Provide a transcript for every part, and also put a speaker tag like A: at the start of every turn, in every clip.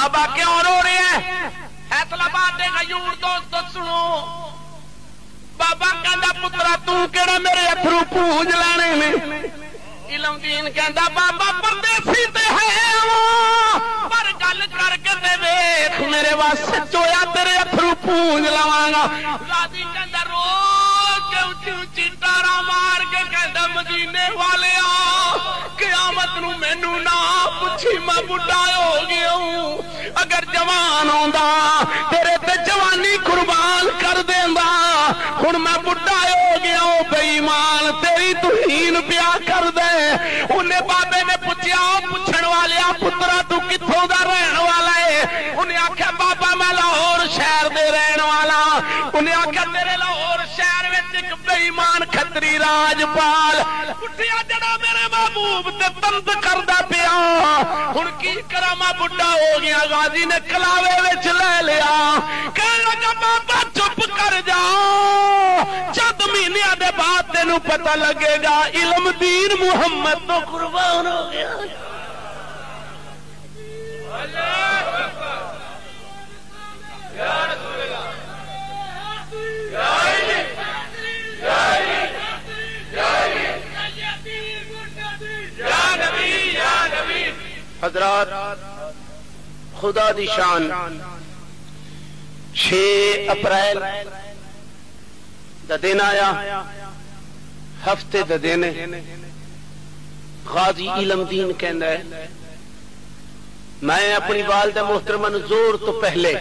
A: بابا کیوں رو رہے ہیں؟ حیدرآباد دے غیور دوست سنو، بابا کہندا پترا تو کیڑا میرے اتھرو پوج لینے نے؟ علم دین کہندا بابا پردیسی تے ہے پر گل کر کے تے ویکھ میرے واسطے چویا تیرے اتھرو پوج لواں گا۔ غازی کہندا رو کے اونچی اونچی ٹارا مار کے کہندا مدینے والے آ قیامت نو مینوں نہ پوچھی میں بڈھا ہو گیا ہوں، اگر جوان ہوندا تیرے تے جوانی قربان کر دیندا، ہن میں بڈھا ہو گیا ہوں بے ایمان تیری توہین پیا کر دے۔ انہیں بابے نے پوچھیا پوچھن والیا پترا تو کتھوں دا رہن والا ہے؟ انہیں آکھیا بابا میں لاہور شہر دے رہن والا۔ انہیں آکھیا تیرے لاہور شہر وچ ایک بے ایمان کھتری راجپال پٹھیا جڑا میرے محبوب تے تند کردا پیا، ہن کی کراں میں بڈھا ہو گیا۔ غازی نے کلاوے وچ لے لیا، کہن لگا بابا چپ کر جا، چند مہینے دے بعد تینوں پتہ لگے گا علم دین محمد تو قربان ہو گیا۔ حضرات خدا دی شان 6 اپریل دا دن آیا، ہفتے دا دن غازی علم دین کہندا ہے میں اپنی والدہ محترمہ نو زور تو پہلے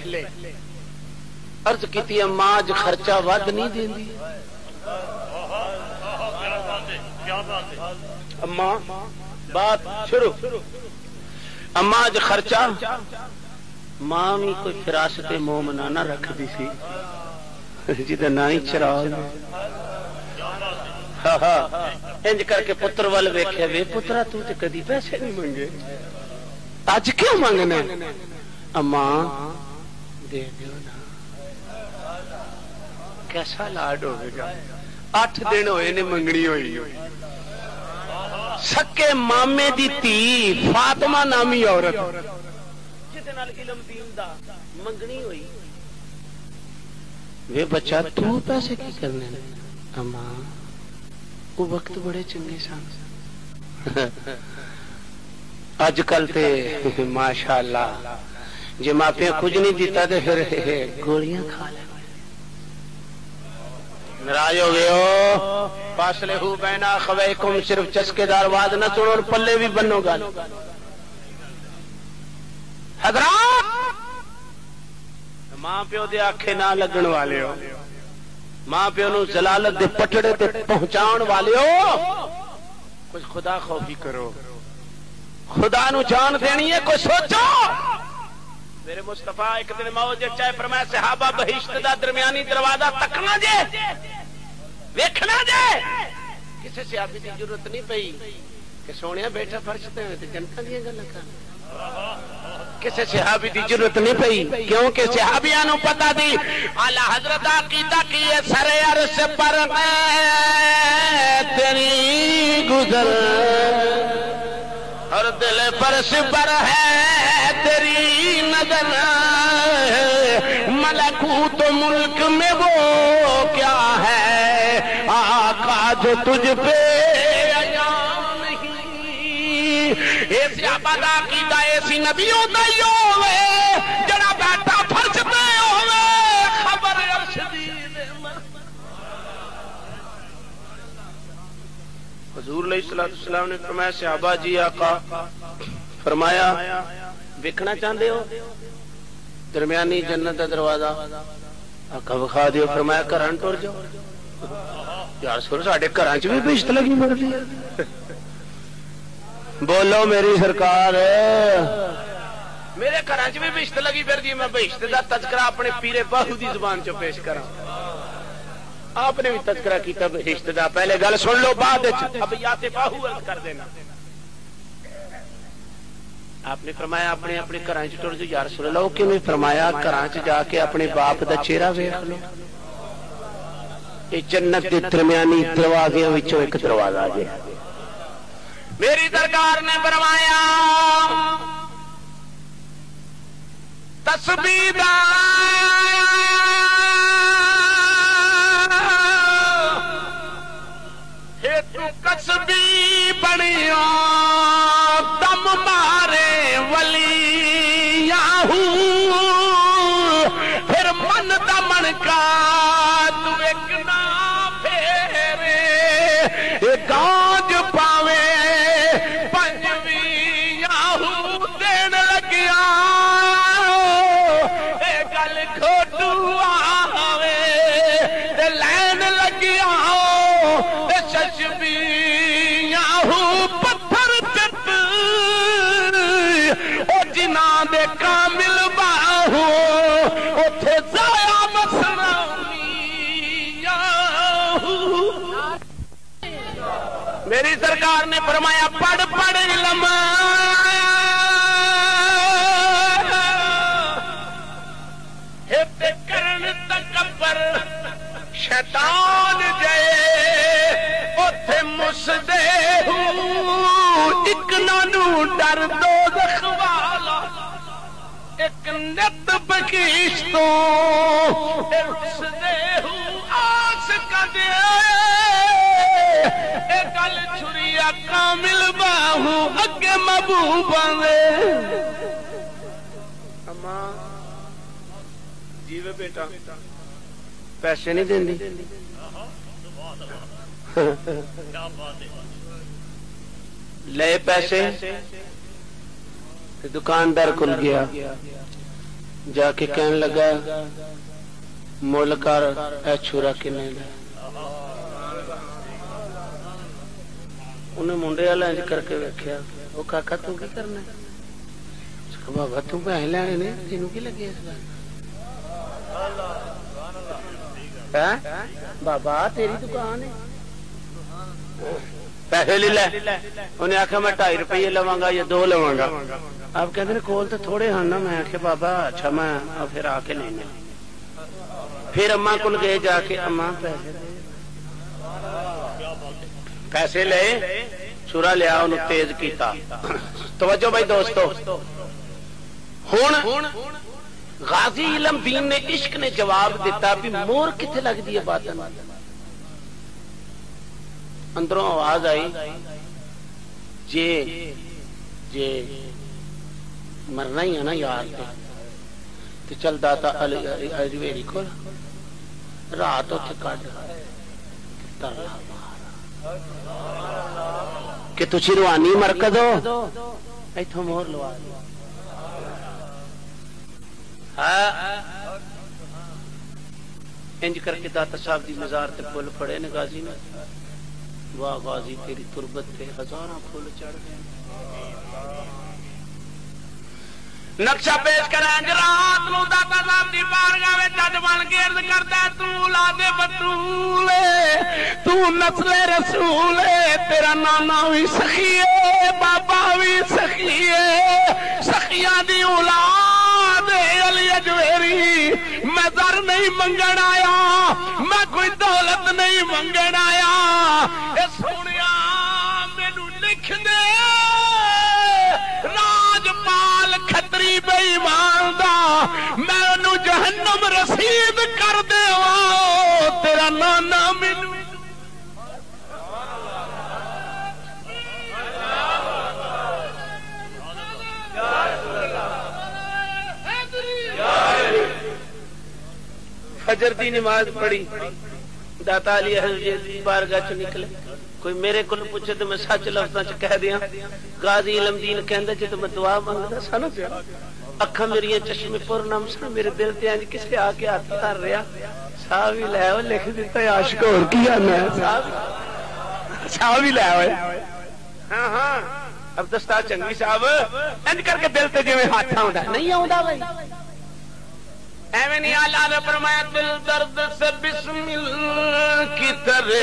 A: عرض کیتی اماں اج خرچہ ود نہیں دیندی؟ اماں بات شروع، اماں اج خرچہ، ماں بھی کوئی فراست مومنہ نہ رکھ دی سی جیدہ نا ہی چراغ انج کر کے پتر وال ویکھیا وے پترا تو تے کدی پیسے نہیں منگے اج کیوں منگنے؟ اماں دے دیو نا۔ کیسا لاڈ ہوئے گا، 8 دن ہوئے نے منگنی ہوئی، سکے مامے دی تی فاطمہ نامی عورت جدے نال علم دین دا منگنی ہوئی، وے بچہ تو پیسے کی کرنے؟ اماں وہ وقت بڑے چنگے سن، اج کل تے ماشاءاللہ جے ماپیاں کچھ نہیں دیتا تے پھر گولیاں کھا لے۔ ناراض ہو گئے ہو، فاصلے ہو بین اخویکم، صرف چسکے دار آواز نہ سنو اور پلے بھی بنو گا۔ حضرات ماں پیو دے آنکھیں نہ لگن والے ہو، ماں پیو نو جلالت دے پٹڑے تے پہنچاؤن والے ہو، کچھ خدا خوفی کرو، خدا نو جان دینی ہے، کوئی سوچو۔ میرے مصطفیٰ ایک دن موجے چاہے فرمایا صحابہ بہشت دا درمیانی دروازہ تکنا جے ویکھنا جے، کسے صحابی دی ضرورت نہیں پئی کہ سونیا بیٹھا فرش تے تے جنتاں دی گلاں کر، کسے صحابی دی ضرورت نہیں پئی کیونکہ صحابیاں نو پتہ دی اعلی حضرت عقیدہ کی ہے سر عرش پر تیری گزر اور دل پر صبر ہے تیری نظر، ملکوت ملک میں وہ کیا ہے آقا جو تجھ پہ عیاں نہیں، ایسی آباد عقیدہ ایسی نبیوں دائی ہوئے جڑا بیٹھا فرش پہ ہوئے خبر عرش دی حضور علیہ السلام نے فرمایا صحابہ جی آقا فرمایا ویکھنا چاہتے ہو درمیانی جنت کا دروازہ؟ آقا بخا دیو۔ فرمایا گھراں ٹر جاؤ، یار سر ساڈے گھراں چ بھی بہشت لگی مر رہی ہے، بولو میری سرکار، میرے گھراں چ بھی بہشت لگی پھر دی، میں بہشت دا تذکرہ اپنے پیرے باہو دی زبان چ پیش کراں۔ آپ نے بھی تذکرہ کیتا بہشت دا، پہلے گل سن لو بعد اب یات باہو عرض کر دینا۔ آپ نے فرمایا اپنے اپنے گھراں چ ٹر جو، یا رسول اللہ کہ میں فرمایا گھراں چ جا کے اپنے باپ دا چہرہ ویکھ لو، یہ جنت دے درمیانی دروازیاں وچوں ایک دروازہ جے۔ میری سرکار نے فرمایا تسبیح دا ہے تو کسبی بنیا دم مارے ولی یاہو پھر من دمن کا تو ایک نہ پھیرے گانج پاوے پنجوی یاہو دین لگیا گل کھوٹو آوے لین لگیا ششبی یاہو پتھر چٹ او جنہ دے کامل باہو اتھے ضائع مسلمی یاہو میری سرکار نے فرمایا پڑھ پڑھ علم کرن تکبر شیطان جائے اتھے مسدے ایک نانو ڈر دوزخ والا ایک نت بکیش تو مسدے آس کا دے ایک گل چھریا کامل باہو اگے محبوبہ دے اماں جیوے بیٹا پیسے نہیں دیں دی لے پیسے دکاندار کھل گیا جا کے کہنے لگا مولکار اے چھوڑا کے نہیں لے انہیں منڈے والا انج کر کے رکھیا وہ کاکا تو کی کرنا ہے بابا تو پیسے لینے نہیں تینوں کی لگے اس بات بابا تیری دکان ہے پیسے لے لے انہیں آخیا میں 2.5 روپے لواں گا یا 2 لواں گا آپ کہتے ہیں کول تو تھوڑے ہاں نا میں آخیا بابا اچھا میں پھر آ کے لینے پھر اماں کول گئے جا کے اماں پیسے لے چھرا لیا انہوں تیز کیتا توجہ بھائی دوستو ہن غازی علم دین نے عشق نے جواب دیتا بھی مور کتھے لگ دی بات اندروں آواز آئی جے مرنا ہی ہے نا یار تے چل داتا اجویری کو رات اتھے کٹ ترلا کہ تجھے روحانی مرکز ہو ایتھوں مور لوا انج کر کے داتا صاحب دی مزار تے پھول پڑے نے غازی نے واہ غازی تیری تربت تے ہزاراں پھول چڑھ گئے نقشہ پیش کریں رات نو داتا صاحب دی بارگاہ وچ جج بن گرد کردا تو اولاد بطول تو نسل رسول تیرا نانا بھی سخی ہے بابا بھی سخی ہے سخیاں دی اولاد علی اجویری میں در نہیں منگن آیا میں کوئی دولت نہیں منگن آیا اے سونیا مینوں لکھ دے راجپال کھتری بے ایمان دا میں انہوں جہنم رسید کر دے تیرا نانا مینوں فجر دی نماز پڑھی داتا علی حضرت بارگاہ چ نکلے کوئی میرے کو پوچھے تو میں سچ لفظاں چ کہہ دیاں غازی علم دین کہندا جے تو میں دعا مانگدا سن پیا اکھاں میری چشمے پر نام سن میرے دل تے انج کسے آ کے ہاتھ دھر رہیا صاحب ہی لے او لکھ دیتا عاشق اور کیا میں صاحب ہی لے اوئے ہاں ہاں اب دستا چنگی صاحب انج کر کے دل تے جویں ہاتھ آوندا نہیں آوندا بھائی ایویں اللہ نے فرمایا دل درد سے بسمل کی طرح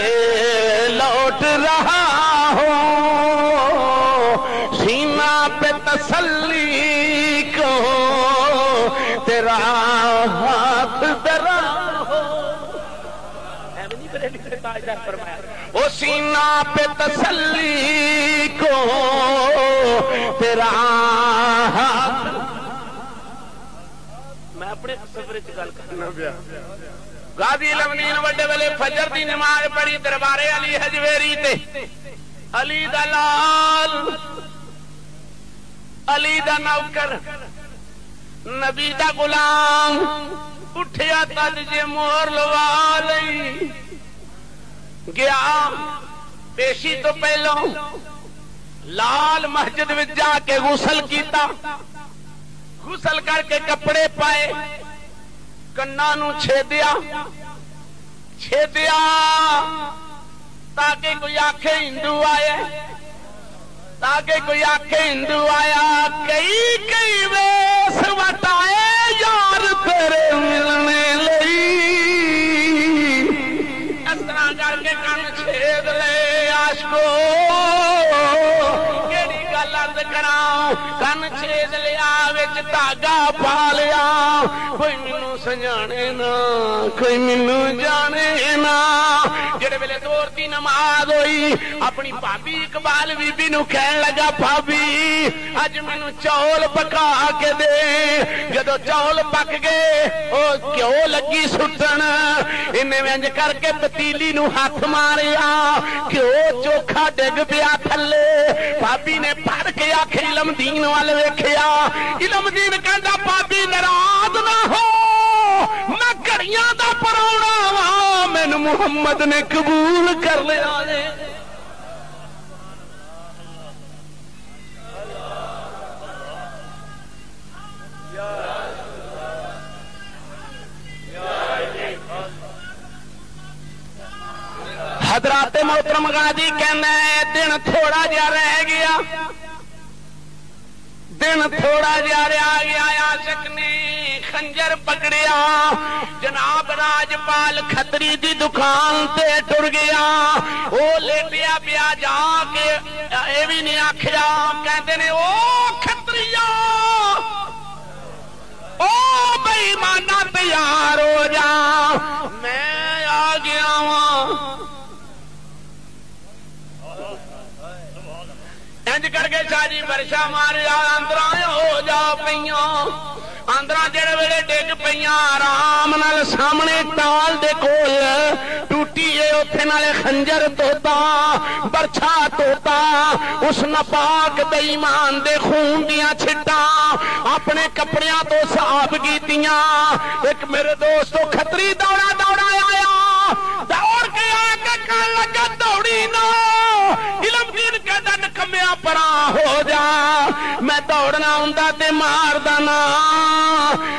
A: لوٹ رہا ہو سینہ پہ تسلی کو تیرا ہاتھ درا ہو وہ سینہ پہ تسلی کو تیرا ہاتھ میں اپنے سفر گل کرنا پیا غازی علمدین وڈے ویلے فجر دی نماز پڑھی دربار علی حجویری تے علی دا لال علی دا نوکر نبی دا غلام اٹھیا تج جے مہر لوا لئی گیا پیشی تو پہلو لال مسجد وچ جا کے غسل کیتا غسل کر کے کپڑے پائے کنا نو چھیدیا تاکہ کوئی آکھے ہندو آئے تاکہ کوئی آکھے ہندو آیا کئی ویس وٹائے یار تیرے ملنے لئی اس طرح کر کے کن چھید لے عاشقو کیڑی گل عرض کراں کن چھید لیا وچ دھاگا پا لیا کوئی مینوں سجانے نا کوئی مینوں جانے نا جڑے ویلے دور دی نماز ہوئی اپنی بھابی اقبال بی بی نو کہن لگا بھابی اج مینوں چاول پکا کے دے جدو چاول پک گئے او کیوں لگی سٹن انہیں ونج کر کے پتیلی نو ہاتھ ماریا کیوں چوکھا ڈگ پیا تھلے بھابی نے پڑھ کے آکھے علمدین والے ویکھیا علمدین کہندا بھابی ناراض نہ ہو میں گھڑیاں دا پروڑا وا مینوں محمد نے قبول کر لیا حضرات محترم غازی کہنا ہے دن تھوڑا جا رہ گیا دن تھوڑا جا رہ گیا عاشق نے خنجر پکڑیا جناب راجپال کھتری دی دکان تے ٹر گیا او لیٹیا پیا جا کے اے بھی نہیں آکھیا کہندے نے او کھتریا او بے ایمانا تیار ہو جا میں آ گیا ہوں انج کر کے شاہی برشا ماریا اندر ہو جا پیاں اندر جڑے ویلے ڈگ پیاں آرام نال سامنے ٹال دے کول ٹوٹی ہے اوتھے نالے خنجر توتا برچھا توتا اس نپاک بے ایمان دے خون دیاں چھٹاں اپنے کپڑیاں تو صاف کیتیاں ایک میرے دوستو کھتری دوڑا دوڑا آیا دوڑ کے آ کے کہن لگا دوڑی نہ علمدین کہندا نکمیا پراں ہو جا میں دوڑنا ہوندا تے ماردا نا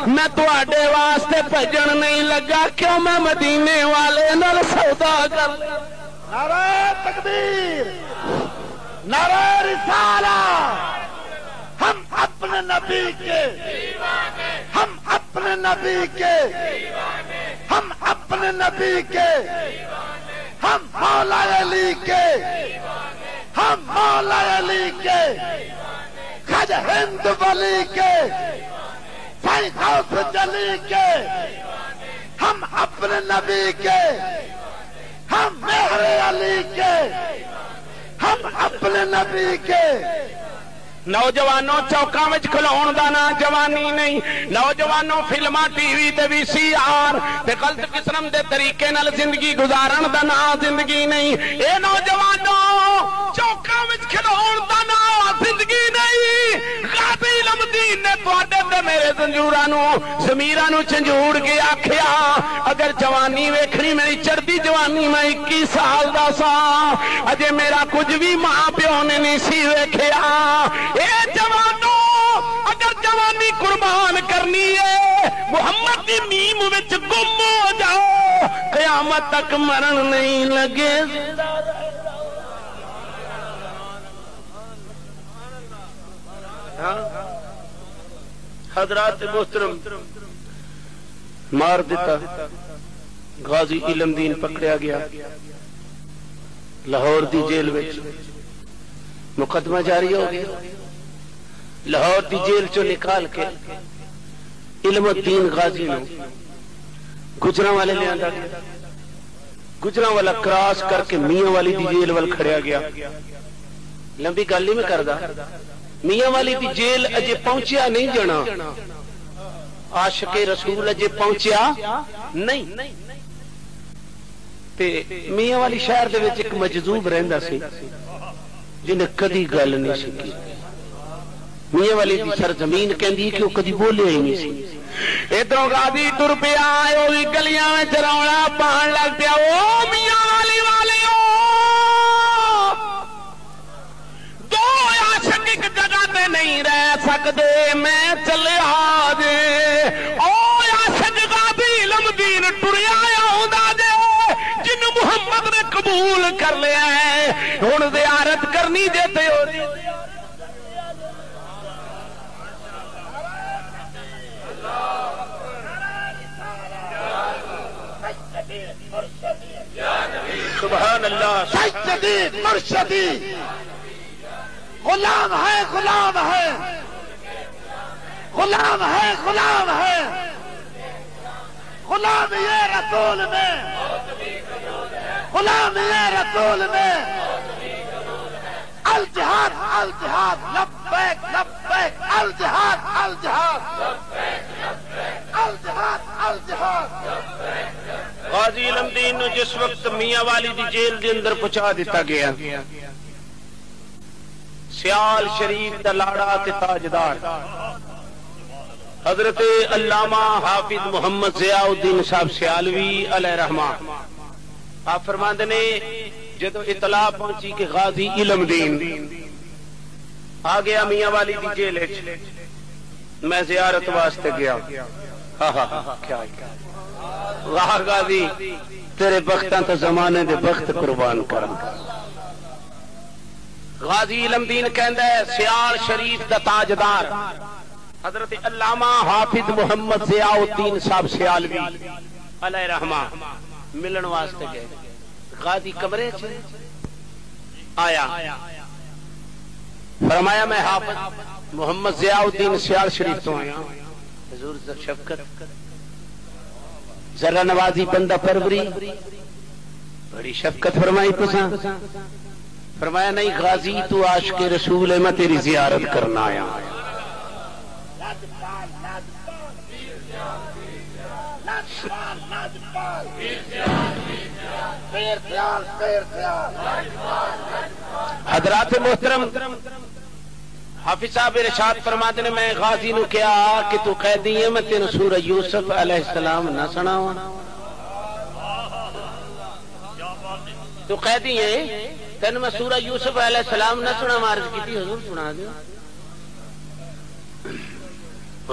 A: میں تواڈے واسطے بھجن نہیں لگا کیوں میں مدینے والے نال سودا کر
B: نعرہ تکبیر نعرہ رسالہ ہم اپنے نبی کے ہم اپنے نبی کے ہم اپنے نبی کے ہم مولا علی کے ہم مولا علی کے خواجہ ہند ولی کے سائیں غوث جلی کے ہم اپنے نبی کے ہم مہر علی کے ہم اپنے نبی کے
A: نوجوانوں چوکاں وچ کھلون دا نا جوانی نہیں نوجوانوں فلماں ٹی وی تے وی سی آر تے غلط قسم دے طریقے نال زندگی گزارن دا نا زندگی نہیں اے نوجوانوں چوکاں وچ کھلون دا نا زندگی نہیں غازی علمدین نے تواڈے تے میرے زنجوراں نو ضمیراں نو چنجوڑ کے آکھیا اگر جوانی ویکھنی میری چڑھدی جوانی میں 21 سال دا سا اجے میرا کچھ بھی ماں پیو نے نہیں سی ویکھیا اے جوانوں اگر جوانی قربان کرنی ہے محمد دی میم وچ گم ہو جاؤ قیامت تک مرن نہیں لگے حضرات محترم مار دیتا غازی علمدین پکڑیا گیا لاہور دی جیل وچ مقدمہ جاری ہو گیا لاہور دی جیل چو نکال کے علم الدین غازی نو گجراں والے لے آندا گیا گجراں والا کراس کر کے میاں والی دی جیل وال کھڑیا گیا لمبی گل نہیں میں کردا میاں والی دی جیل اجے پہنچیا نہیں جنا عاشق رسول اجے پہنچیا نہیں تے میاں والی شہر دے وچ ایک مجذوب رہندا سی جنہیں کدی گل نہیں سی کی میاں والی دی سرزمین کہندی کہ وہ کدی بولیا ہی نہیں سی ادھروں غازی تر پیا او وی گلیاں وچ رولا پان لگ پیا او میاں والی والے او دو عاشق ایک جگہ تے نہیں رہ سکدے میں چلیا جے او عاشق غازی علم دین ٹریا آوندا جے جن محمد نے قبول کر لیا ہے ہن زیارت کرنی جے تے سبحان اللہ
B: سیدی مرشدی غلام ہے غلام ہے غلام ہے غلام ہے غلام یہ رسول میں غلام یہ رسول میں الجہاد الجہاد لبیک لبیک الجہاد الجہاد الجہاد الجہاد
A: غازی علم دین نو جس وقت میاں والی دی جیل دے اندر پہنچا دیتا گیا سیال شریف دا لاڑا تے تاجدار حضرت علامہ حافظ محمد ضیاء الدین صاحب سیالوی علیہ رحمہ آپ فرماندے نے جدو اطلاع پہنچی کہ غازی علم دین آ گیا میاں والی دی جیل وچ میں زیارت واسطے گیا کیا واہ غازی تیرے بختاں تو زمانے دے بخت قربان کرن غازی علم دین کہندا ہے سیال شریف دا تاجدار حضرت علامہ حافظ محمد ضیاء الدین صاحب سیالوی علیہ رحمہ ملن واسطے گئے غازی کمرے چ آیا فرمایا میں حافظ محمد ضیاء الدین سیال شریف تو آیا حضور شفقت ذرا نوازی بندہ پروری بڑی شفقت فرمائی تساں فرمایا نہیں غازی تو عاشق رسول ہے میں تیری زیارت کرنا آیا حضرات محترم حافظ صاحب ارشاد فرماتے ہیں میں غازی نو کیا کہ تو قیدی ہے میں تینوں سورہ یوسف علیہ السلام نہ سناواں تو قیدی ہے تینوں میں سورہ یوسف علیہ السلام نہ سناواں عرض کی حضور سنا دیو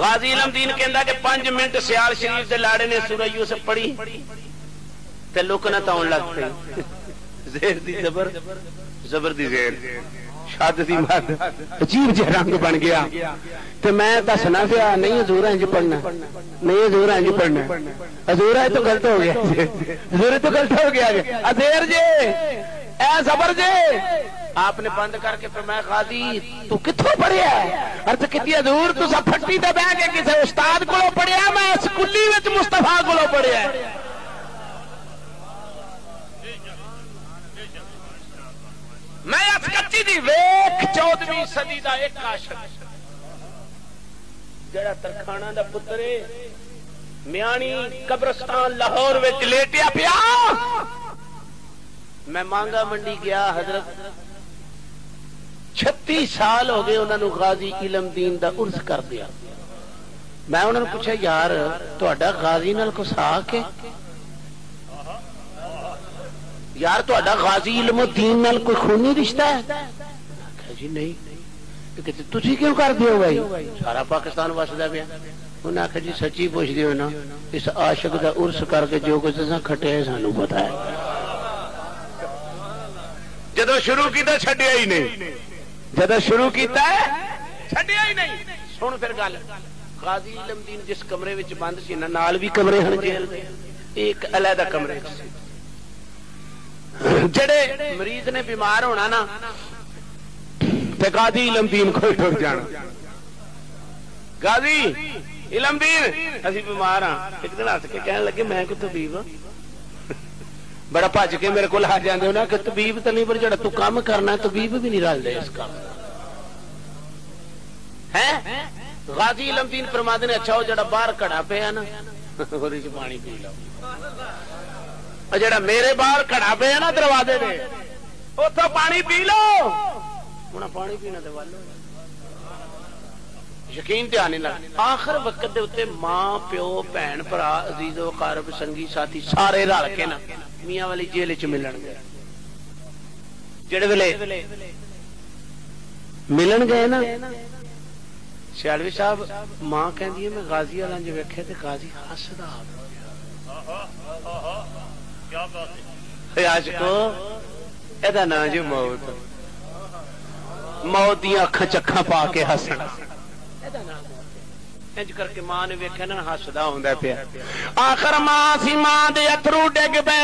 A: غازی علم دین کہندا کہ 5 منٹ سیال شریف دے لاڑے نے سورہ یوسف پڑھی تے لکنا تاون لگ پئی زیر دی زبر زبر دی زیر شاد دی مد عجیب جہ رنگ بن گیا تے میں دسنا پیا نہیں حضور انج پڑھنا نہیں حضور انج پڑھنا حضور تو غلط ہو گیا حضور تو غلط ہو گیا ادھیر جی اے زبر جی آپ نے بند کر کے فرمایا غازی تو کتھوں پڑھیا ہے عرض کیتی حضور تساں پھٹی تے بیٹھ کے کسے استاد کولوں پڑھیا میں سکولی وچ مصطفیٰ کولوں پڑھیا ہے میں اس کچی دی ویکھ 14ویں صدی دا ایک عاشق جڑا ترکھانا دا پتر ہے میانی قبرستان لاہور وچ لیٹیا پیا میں مانگا منڈی گیا حضرت 36 سال ہو گئے انہوں نے غازی علم دین دا عرس کر دیا میں انہوں نے پوچھا یار تہاڈا غازی نال کو ساکھ ہے یار تہاڈا غازی علم دین نال کوئی خونی رشتہ ہے کہا جی نہیں کہتے تسی کیوں کر دیو بھائی سارا پاکستان وسدا پیا انہوں نے آخیا جی سچی پوچھ دیو نا اس عاشق دا عرس کر کے جو کچھ اساں کھٹے سانو پتہ ہے جدو شروع کیتا چھڈیا ہی نہیں جدو شروع کیتا ہے چھڈیا ہی نہیں سن پھر گل غازی علم دین جس کمرے وچ بند سی نا نال بھی کمرے ہن جیل دے ایک علیحدہ کمرے سی جڑے مریض نے بیمار ہونا نا تے غازی علم دین کوئی ٹھک جانا غازی علم دین اسی بیمار ہاں ایک دن ہس کے کہنے لگے میں کوئی طبیب ہاں بڑا بھج کے میرے کو آ جاندے ہو نا کہ طبیب تو نہیں پر جڑا تو کام کرنا ہے طبیب بھی نہیں رل دے اس کام ہے غازی علم دین فرماتے نے اچھا وہ جڑا باہر کھڑا پیا نا وہ پانی پی لو، جڑا میرے باہر کھڑا پیا نا دروازے دے اتوں پانی پی لو، ہوں پانی پینا دے والو یقین تے آنے لگا۔ آخر وقت دے اتے ماں پیو بہن بھرا عزیز و قارب سنگی ساتھی سارے رل کے نا میاں والی جیل چ ملن گئے، جڑے ویلے ملن گئے نا سیالوی صاحب ماں کہندی ہے میں غازی والا جو ویکھے تے غازی ہسدا عاشقو ایدا نام جو موت، موت دیاں اکھاں چکھاں پا کے ہسنا، ایدا نام انج کر کے ماں نے ویکھیا نا ہسدا ہوندا پیا۔ آخر ماں سی ماں دے اتھرو ڈگ پے،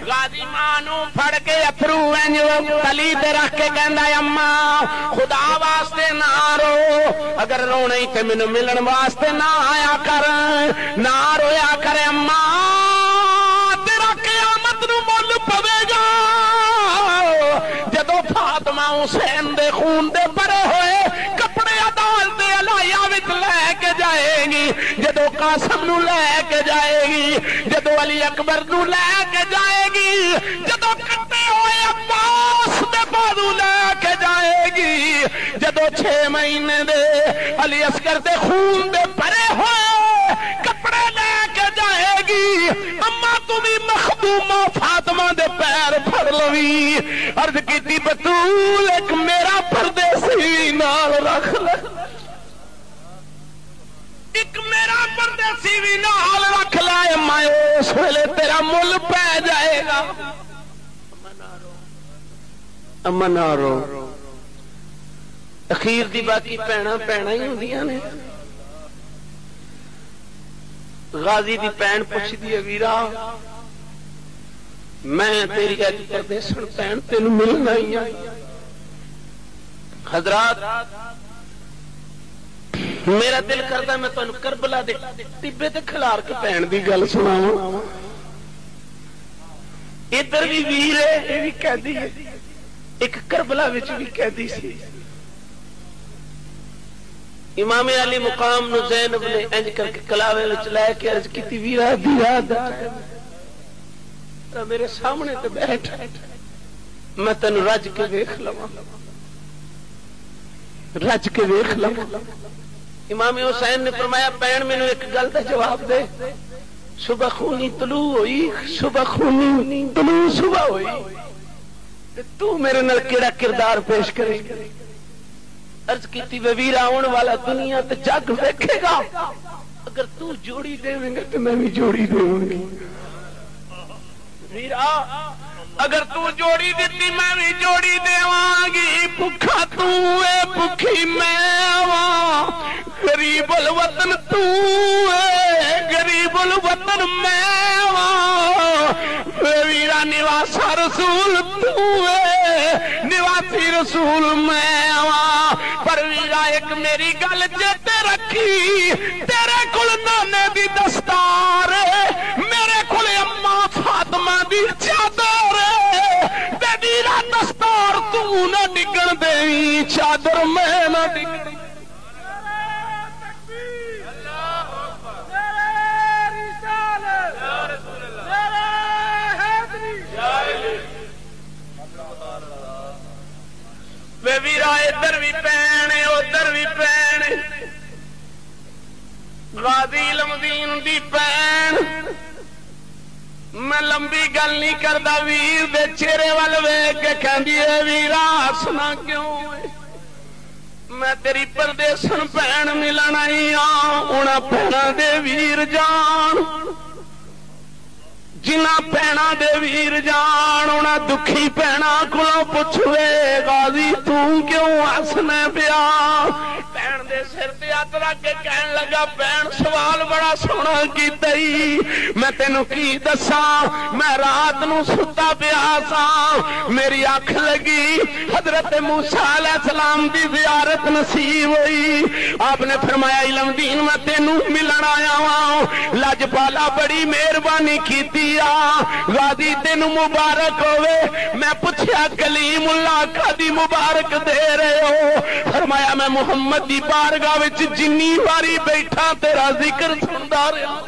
A: غازی ماں نو پھڑ کے اتھرو انج تلی تے رکھ کے کہندا اماں خدا واسطے نہ رو، اگر رونا ہی تے مینوں ملن واسطے نہ آیا کر، نہ رویا کر اماں، تیرا قیامت نو مول پوے گا جدو فاطمہ حسین دے خون دے بھرے ہوئے کپڑے عدالت دے الہیہ وچ لے کے جائے گی، جدو قاسم نو لے کے جائے گی، جدو علی اکبر نو لے کے جائے گی، جدو کٹے ہوئے عباس دے بازو لے کے جائے گی، جدو 6 مہینے دے علی اصغر دے خون دے بھرے ہوئے کپڑے لے کے جائے گی، اما تمہیں مخدومہ فاطمہ دے پیر پھڑ لوی، عرض کیتی بطول ایک میرا پردیسی نال رکھ لے، ایک میرا پردیسی بھی نال رکھ لے، میں اس ویلے تیرا مل پہ جائے گا، اما نہ رو، اخیر دی باقی پینا پینا ہی ہوندیاں نے۔ غازی دی پین پوچھ دی ویرا میں تیری اج پردیسن پین تینوں ملنا ہی آئی، حضرات میرا دل کردا میں تانوں کربلا دے ٹبے تے کھلار کے پین دی گل سناواں، ادھر بھی ویر ہے اے بھی قیدی ہے، ایک کربلا وچ بھی قیدی سی، امام علی مقام نو زینب نے انج کر کے کلاوے وچ لے کے عرض کیتی ویرا دی رات میرے سامنے تے بیٹھ میں تینوں رج کے ویکھ لواں، رج کے ویکھ لواں۔ امام حسین نے فرمایا بہن مینوں ایک گل دا جواب دے، صبح خونی طلوع ہوئی، صبح خونی طلوع صبح ہوئی تے تو میرے نال کیڑا کردار پیش کرے؟ عرض کیتی ویر آن والا دنیا تے جگ ویکھے گا، اگر تو جوڑی دے گا تو میں بھی جوڑی دوں گی، ویرا اگر تو جوڑی دیتی میں بھی جوڑی دیواں گی، بھکھا تو اے بھکھی میں واں، غریب الوطن تو اے غریب الوطن میں واں، ویرا نواسا رسول تو اے نواسی رسول میں واں، پر ویرا ایک میری گل چیتے رکھی، تیرے کول نانے دی دستار میرے کول اما فاطمہ دی چادر، تے ویرا دستار تو نہ ڈگن دے چادر میں نہ ڈگن۔ وے ویرا ادھر بھی پینے ادھر بھی پینے، غازی علم دین دی پین، میں لمبی گل نہیں کردا، ویر دے چہرے ول ویکھ کے کہندی اے ویرا ہسنا کیوں ہے؟ میں تیری پردیسن پین ملن آئی ہاں، انہاں پینا دے ویر جان، جنہ پینا دے ویر جان، انہاں دکھی پینا کولوں پوچھوے غازی تو کیوں ہسنے پیا؟ پین دے سر تے ہاتھ رکھ کے کہن لگا پین سوال بڑا سونا کیتا ہی، میں تینوں کی دساں، میں رات نو ستا پیا سا، میری اکھ لگی حضرت موسیٰ علیہ السلام دی زیارت نصیب ہوئی، آپ نے فرمایا علم دین میں تینوں ملن آیا ہوں، لاجپالا بڑی مہربانی کیتی آ، غازی تینوں مبارک ہوئے، میں پوچھیا کلیم اللہ کدی مبارک دے رہے ہو؟ فرمایا میں محمد دی بات بارگاہ وچ جنی واری بیٹھا تیرا ذکر سندا رہا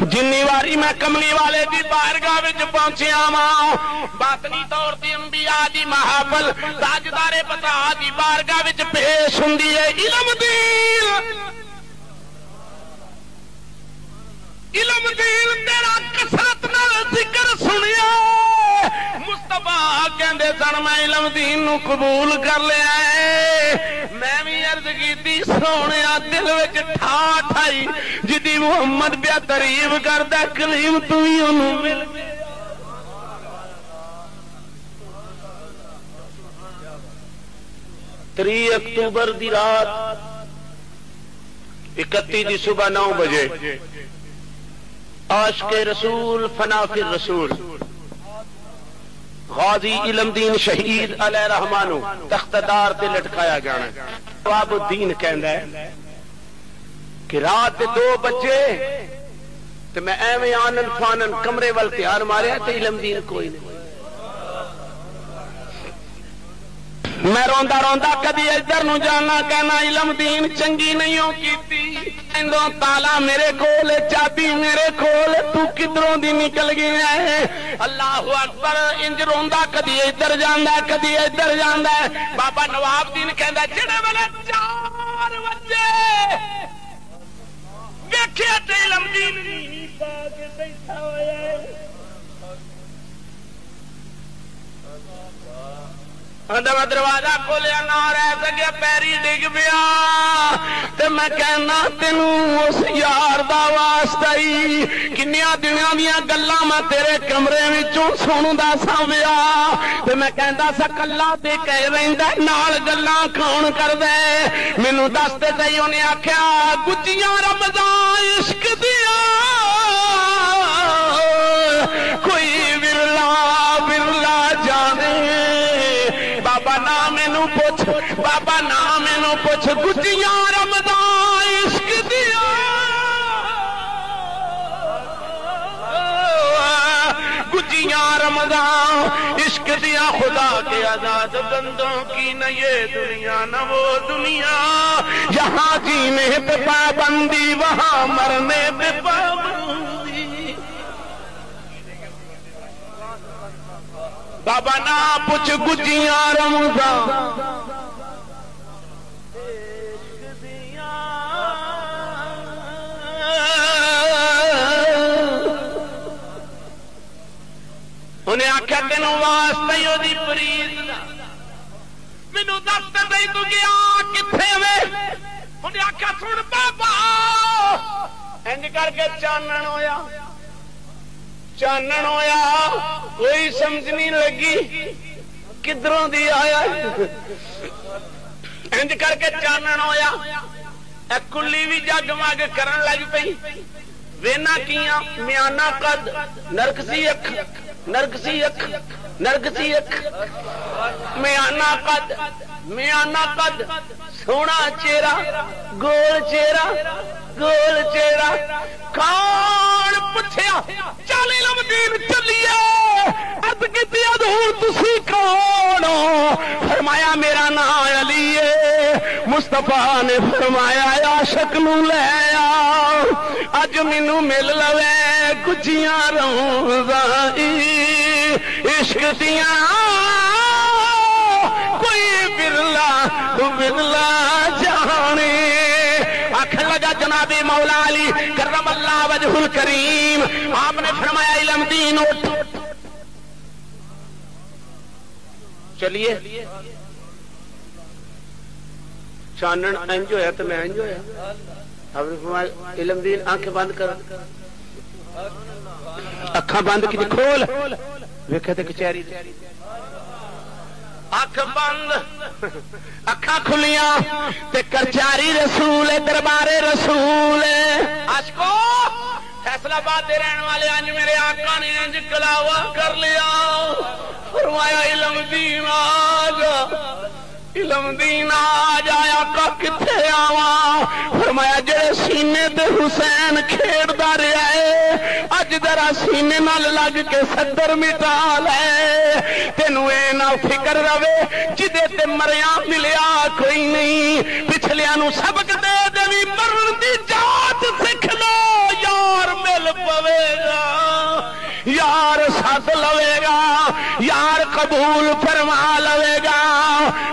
A: جنی واری میں کملی والے دی بارگاہ وچ پہنچیا واں باطنی طور تے انبیاء دی محافل تاجدار پتا دی بارگاہ وچ پیش ہوندی ہے علم دین تیرا کثرت نال ذکر سنیا مصطفیٰ کہندے سن میں علم دین نو قبول کر لیا ہے میں بھی عرض کیتی سونیا دل وچ ٹھاٹھ آئی جدی محمد پیا تعریف کردا کلیم تو ہی اونوں مل گیا 3 اکتوبر دی رات 31 دی صبح 9 بجے عاشق رسول فنا فی الرسول غازی علم دین شہید علیہ رحمانو تختدار تے لٹکایا جانا نواب الدین کہندا ہے کہ رات 2 بجے تے میں ایویں آنن فانن کمرے وال تیار ماریا تے علم دین کوئی نہیں میں روندا روندا کدی ادھر نو جانا کہنا علم دین چنگی نہیں ہو کیتی اندوں تالا میرے کول چابی میرے کول تو کدھروں دی نکل گیا ہے اللہ اکبر انج روندا کدی ادھر جاندا کدی ادھر جاندا بابا نواب دین کہندا جڑے ویلے 4 بجے ویکھیا تے علم دین پا کے بیٹھا ہویا ہے میں دروازہ کھولیا نہ رہ سکیا پیری ڈگ پیا تے میں کہنا تینوں اس یار دا واسطہ ہی کنیاں دنیا دیاں گلاں میں تیرے کمرے وچوں سندا سا پیا تے میں کہندا سا کلا تے کہہ رہندا نال گلاں کون کردا مینوں دس تے صحیح اونے آکھیا گجیاں رمضان عشق دیاں کوئی ورلا ورلا جانے بابا نا مینوں پوچھ بابا نا مینوں پوچھ گجیاں رمضان عشق دیا گجیاں رمضان عشق دیا خدا کے آزاد بندوں کی نہ یہ دنیا نہ وہ دنیا یہاں جینے پہ پابندی وہاں مرنے پہ پابندی بابا نا پوچھ گجیاں رمضان انہیں آخیا تینوں واسطے ہی وہی پریت مینوں دس تے دئی تو گیا کتنے وے انہیں آخیا سن بابا انج کر کے چانن ہویا کوئی سمجھ نہیں لگی کدھروں دی آیا انج کر کے چانن ہویا کلی بھی جگمگ کرن لگ پئی وینا کیاں میانہ قد نرگسی اکھ نرگسی اکھ نرگسی اکھ میانہ قد سونا چہرہ گول چہرہ کون پوچھیا چل علم دین چلیے عرض کیتی حضور تسی کون فرمایا میرا نام علی ہے مصطفیٰ نے فرمایا عاشق نو لے آ اج مینوں مل لوے گجیاں روزاں عشق دیاں کوئی برلا جانے آخر لگا جناب مولا علی کرم اللہ وجہ الکریم آپ نے فرمایا علم دین اٹھ چلیے چانن انج ہویا تو میں انج ہویا آپ نے فرمایا علم دین آنکھیں بند کر اکھاں بند کی کھول ویکھے تے کچہری اکھ بند اکھاں کھلیاں تے کچہری رسول دربار رسول عاشقو فیصلہ آباد دے رہن والے انج میرے آقا نے انج کلاوا کر لیا فرمایا علم دین آ جا علم دین آ جایا کا کتھے آواں فرمایا جڑے سینے تے حسین کھیڑدا رہیا ہے اج ذرا سینے نال لگ کے صدر مٹا لے تینوں اے نہ فکر رہے جدے تے مریا ملیا کوئی نہیں پچھلیاں نو سبق دے دیوی مرن دی جات سکھ لو یار مل پوے گا یار ساتھ لوے گا یار قبول فرما لوے گا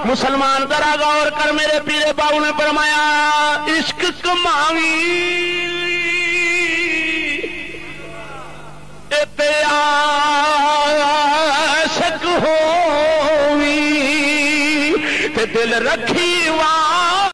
A: مسلمان ذرا غور کر میرے پیرے باؤ نے فرمایا عشق کماوی تے عاشق ہووی تے دل رکھی وا